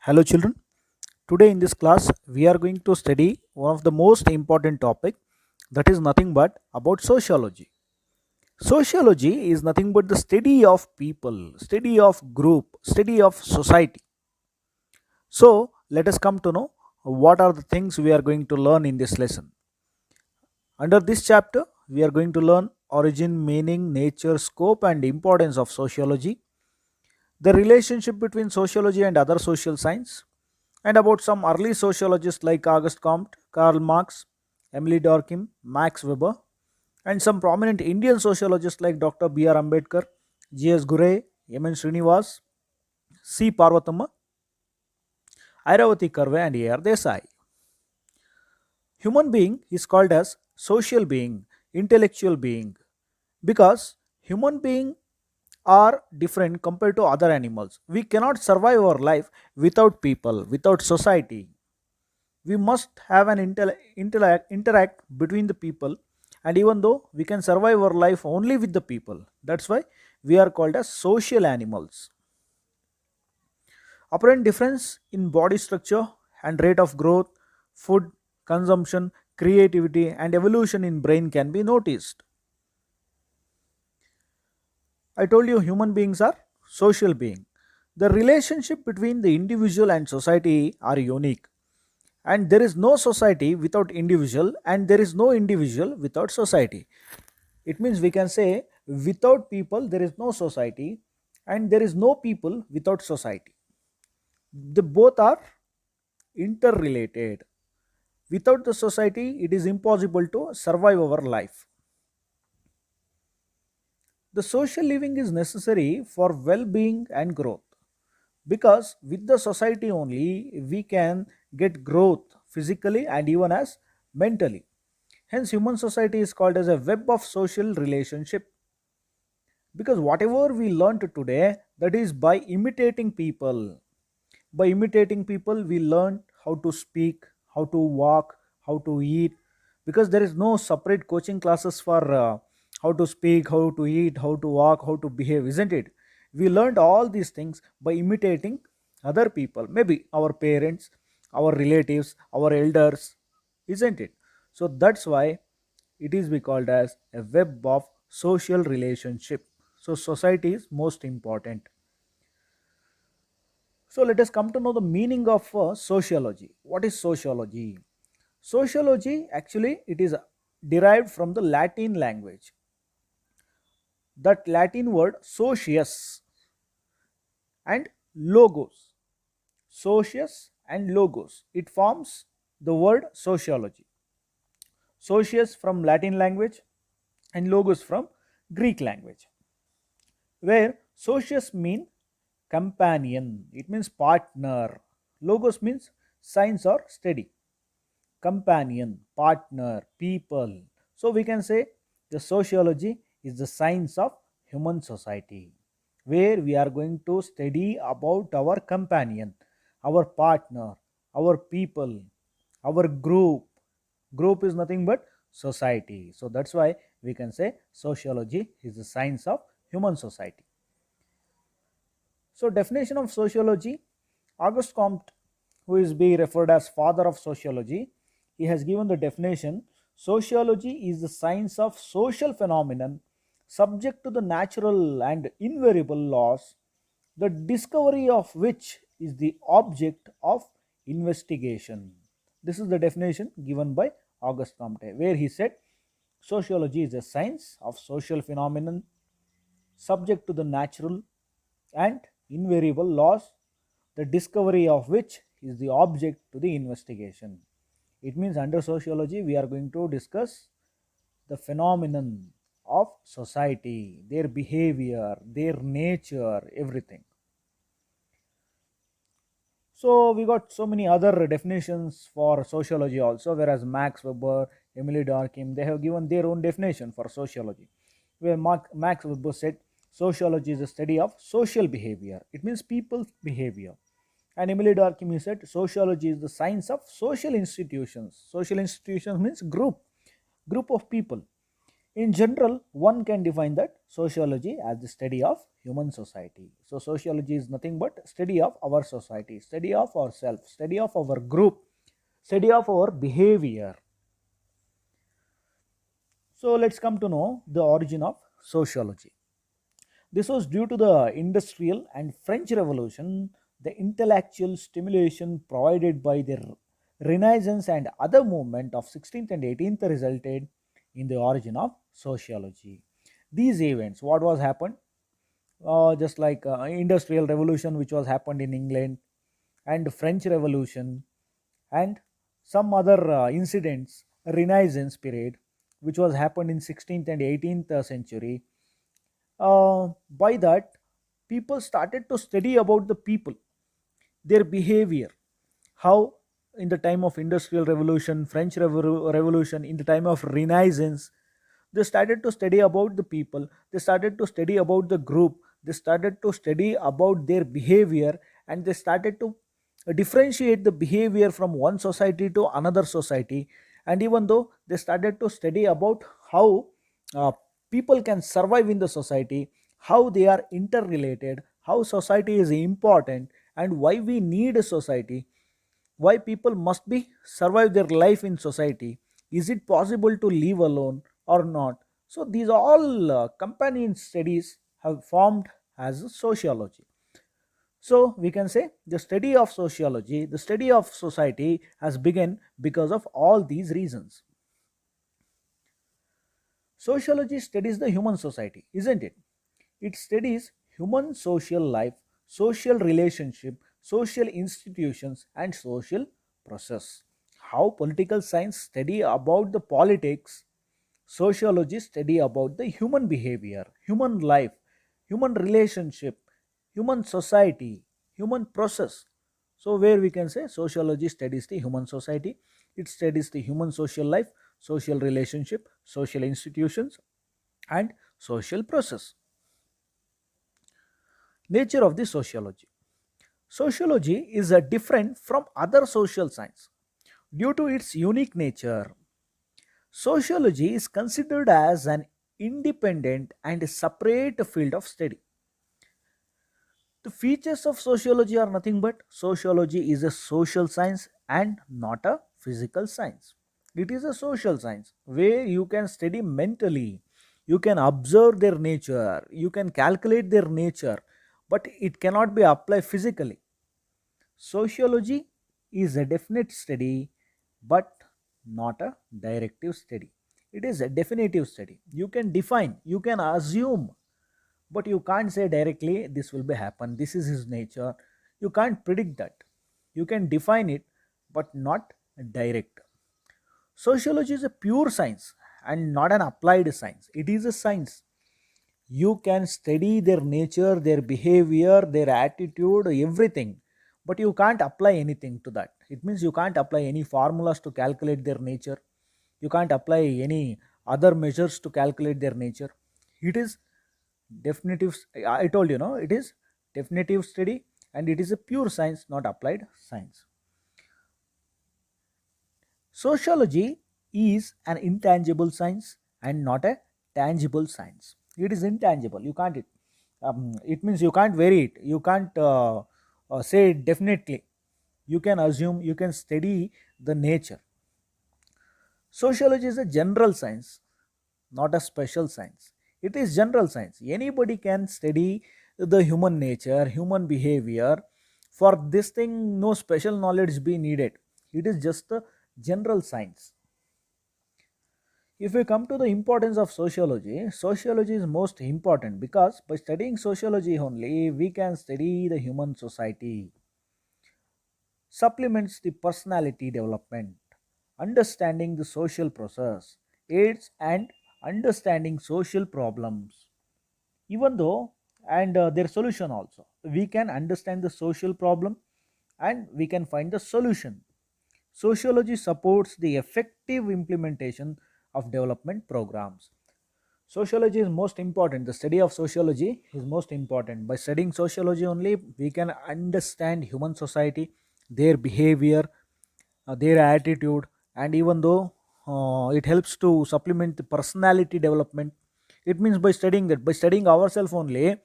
Hello children. Today in this class we are going to study one of the most important topic, that is nothing but about sociology. Sociology is nothing but the study of people, study of group, study of society. So let us come to know what are the things we are going to learn in this lesson. Under this chapter we are going to learn origin, meaning, nature, scope and importance of sociology, the relationship between sociology and other social science, and about some early sociologists like Auguste Comte, Karl Marx, Emily Durkheim, Max Weber, and some prominent Indian sociologists like Dr. B.R. Ambedkar, G.S. Ghurye, M.N. Srinivas, C. Parvatama, Airavati Karve, and A.R. Desai. Human being is called as social being, intellectual being, because human being are different compared to other animals. We cannot survive our life without people, without society. We must have an interact between the people, and even though we can survive our life only with the people, that's why we are called as social animals. Apparent difference in body structure and rate of growth, food consumption, creativity and evolution in brain can be noticed. I told you human beings are social being. The relationship between the individual and society are unique, and there is no society without individual, and there is no individual without society. It means we can say without people there is no society, and there is no people without society. The both are interrelated. Without the society it is impossible to survive our life. The social living is necessary for well-being and growth, because with the society only we can get growth physically and even as mentally. Hence human society is called as a web of social relationship, because whatever we learned today, that is by imitating people. By imitating people we learn how to speak, how to walk, how to eat, because there is no separate coaching classes for how to speak, how to eat, how to walk, how to behave, isn't it? We learned all these things by imitating other people, maybe our parents, our relatives, our elders, isn't it? So that's why it is be called as a web of social relationship. So society is most important. So let us come to know the meaning of sociology. What is sociology? Sociology actually it is derived from the Latin language. That Latin word socius and logos. Socius and logos. It forms the word sociology. Socius from Latin language and logos from Greek language, where socius mean companion, it means partner. Logos means science or study. Companion, partner, people. So we can say the sociology is the science of human society, where we are going to study about our companion, our partner, our people, our group. Group is nothing but society. So that's why we can say sociology is the science of human society. So definition of sociology, Auguste Comte, who is being referred as father of sociology, he has given the definition: sociology is the science of social phenomenon subject to the natural and invariable laws, the discovery of which is the object of investigation. This is the definition given by Auguste Comte, where he said sociology is a science of social phenomenon subject to the natural and invariable laws, the discovery of which is the object to the investigation. It means under sociology we are going to discuss the phenomenon of society, their behavior, their nature, everything. So we got so many other definitions for sociology also, whereas Max Weber, Emily Durkheim, they have given their own definition for sociology. Where Max Weber said sociology is a study of social behavior. It means people's behavior. And Emily Durkheim, he said sociology is the science of social institutions. Social institutions means group of people. In general, one can define that sociology as the study of human society. So sociology is nothing but study of our society, study of ourselves, study of our group, study of our behavior. So let's come to know the origin of sociology. This was due to the industrial and French Revolution, the intellectual stimulation provided by the Renaissance and other movement of 16th and 18th resulted in the origin of sociology. These events, what was happened? Just like industrial revolution which was happened in England, and French Revolution, and some other incidents, Renaissance period which was happened in 16th and 18th century. By that, people started to study about the people, their behavior, how in the time of industrial revolution, French revolution, in the time of Renaissance, they started to study about the people, they started to study about the group, they started to study about their behavior, and they started to differentiate the behavior from one society to another society. And even though they started to study about how uh, people can survive in the society, how they are interrelated, how society is important, and why we need a society, why people must be survive their life in society, is it possible to live alone or not. So these all companion studies have formed as a sociology. So we can say the study of sociology, the study of society has begun because of all these reasons. Sociology studies the human society, isn't it? It studies human social life, social relationship, social institutions, and social process. How political science study about the politics, sociology study about the human behavior, human life, human relationship, human society, human process. So where we can say sociology studies the human society, it studies the human social life, social relationship, social institutions, and social process. Nature of the sociology. Sociology is a different from other social science due to its unique nature. Sociology is considered as an independent and separate field of study. The features of sociology are nothing but sociology is a social science and not a physical science. It is a social science where you can study mentally, you can observe their nature, you can calculate their nature, but it cannot be applied physically. Sociology is a definite study but not a directive study. It is a definitive study. You can define, you can assume, but you can't say directly this will be happen, this is his nature. You can't predict that. You can define it but not direct. Sociology is a pure science and not an applied science. It is a science. You can study their nature, their behavior, their attitude, everything, but you can't apply anything to that. It means you can't apply any formulas to calculate their nature. You can't apply any other measures to calculate their nature. It is definitive. I told you, no, it is definitive study and it is a pure science, not applied science. Sociology is an intangible science and not a tangible science. It is intangible. You can't it. It means you can't vary it. You can't say it definitely. You can assume. You can study the nature. Sociology is a general science, not a special science. It is general science. Anybody can study the human nature, human behavior. For this thing, no special knowledge be needed. It is just a general science. If we come to the importance of sociology, sociology is most important because by studying sociology only, we can study the human society. Supplements the personality development, understanding the social process, aids and understanding social problems. Even though and their solution also, we can understand the social problem and we can find the solution. Sociology supports the effective implementation of development programs. Sociology is most important. The study of sociology is most important. By studying sociology only, we can understand human society, their behavior, their attitude, and even though it helps to supplement the personality development. It means by studying that, by studying ourselves only,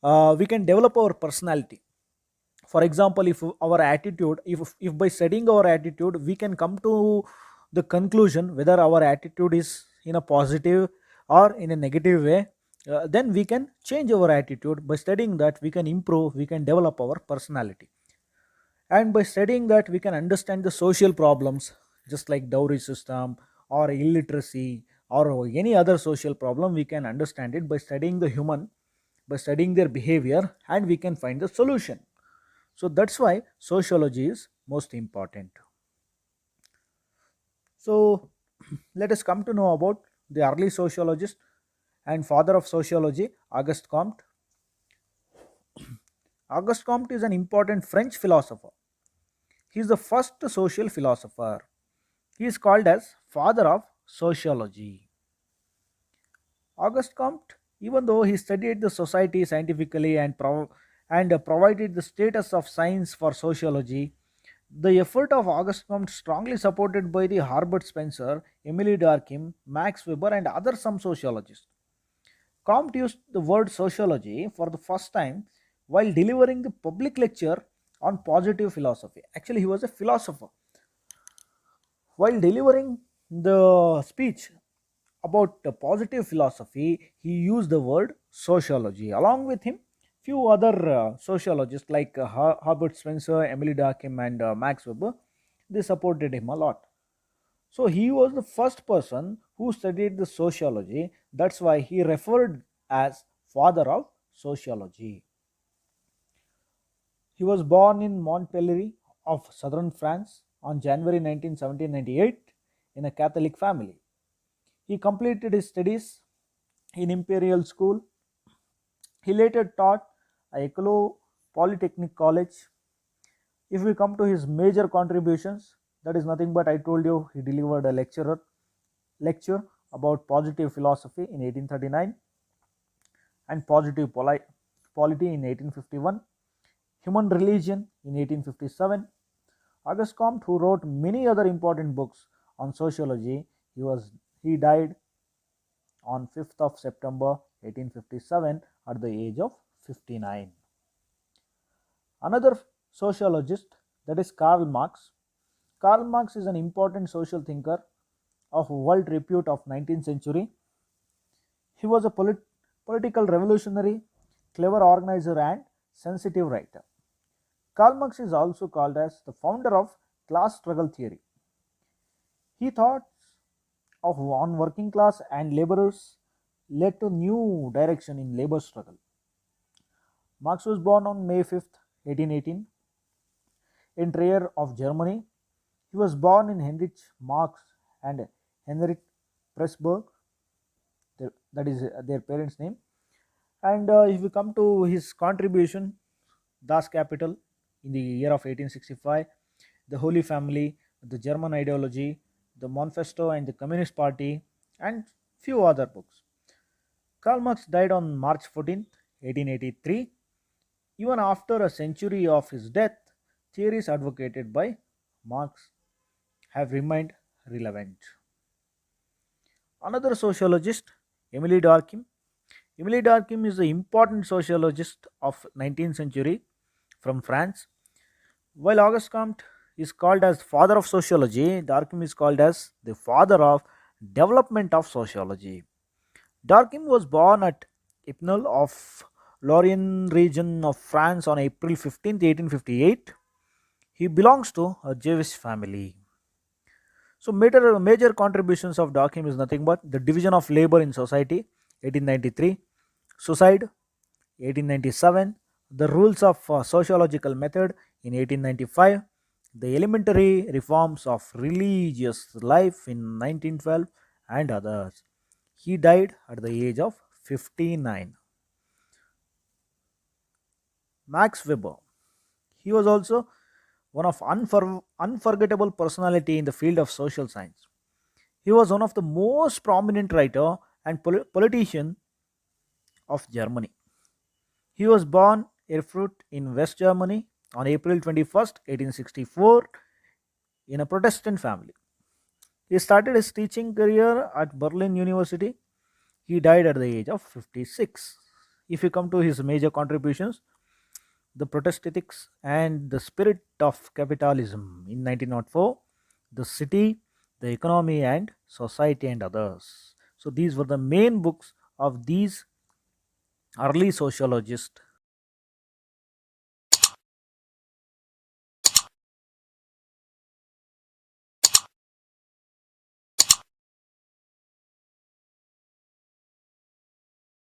we can develop our personality. For example, if our attitude, if by studying our attitude we can come to the conclusion whether our attitude is in a positive or in a negative way, then we can change our attitude. By studying that, we can improve, we can develop our personality. And by studying that, we can understand the social problems, just like dowry system or illiteracy or any other social problem. We can understand it by studying the human, by studying their behavior, and we can find the solution. So that's why sociology is most important. So let us come to know about the early sociologist and father of sociology, Auguste Comte. Auguste Comte is an important French philosopher. He is the first social philosopher. He is called as father of sociology. Auguste Comte, even though he studied the society scientifically and provided the status of science for sociology, the effort of Auguste Comte strongly supported by the Herbert Spencer, Emily Durkheim, Max Weber, and other some sociologists. Comte used the word sociology for the first time while delivering the public lecture on positive philosophy. Actually, he was a philosopher. While delivering the speech about the positive philosophy, he used the word sociology. Along with him, few other sociologists like Herbert Spencer, Emily Durkheim, and Max Weber, they supported him a lot. So he was the first person who studied the sociology. That's why he referred as father of sociology. He was born in Montpellier of southern France on January 19, 1798 in a Catholic family. He completed his studies in Imperial School. He later taught at Ecolo Polytechnic College. If we come to his major contributions, that is nothing but I told you he delivered a lecture about positive philosophy in 1839 and positive polity in 1851, human religion in 1857. Auguste Comte, who wrote many other important books on sociology, he died on 5th of September 1857 at the age of 59. Another sociologist, that is Karl Marx. Karl Marx is an important social thinker of world repute of 19th century. He was a political revolutionary, clever organizer, and sensitive writer. Karl Marx is also called as the founder of class struggle theory. He thought of on working class and laborers led to new direction in labor struggle. Marx was born on May 5th, 1818 in Trier of Germany. He was born in Heinrich Marx and Heinrich Pressburg, that is their parents' name. And if we come to his contribution, Das Kapital in the year of 1865, the Holy Family, the German ideology, the Manifesto and the Communist Party, and few other books. Karl Marx died on March 14, 1883. Even after a century of his death, theories advocated by Marx have remained relevant. Another sociologist, Emily Durkheim. Emily Durkheim is the important sociologist of 19th century from France. While Auguste Comte is called as father of sociology, Durkheim is called as the father of development of sociology. Durkheim was born at Epinal of Lorraine region of France on April 15, 1858. He belongs to a Jewish family. So major contributions of Durkheim is nothing but the division of labor in society, 1893, suicide, 1897, the rules of sociological method in 1895, the elementary reforms of religious life in 1912, and others. He died at the age of 59. Max Weber. He was also one of unforgettable personality in the field of social science. He was one of the most prominent writer and politician of Germany. He was born Erfurt in West Germany on April 21st, 1864 in a Protestant family. He started his teaching career at Berlin University. He died at the age of 56. If you come to his major contributions, the Protestatics and the Spirit of Capitalism in 1904, The City, The Economy and Society and others. So these were the main books of these early sociologists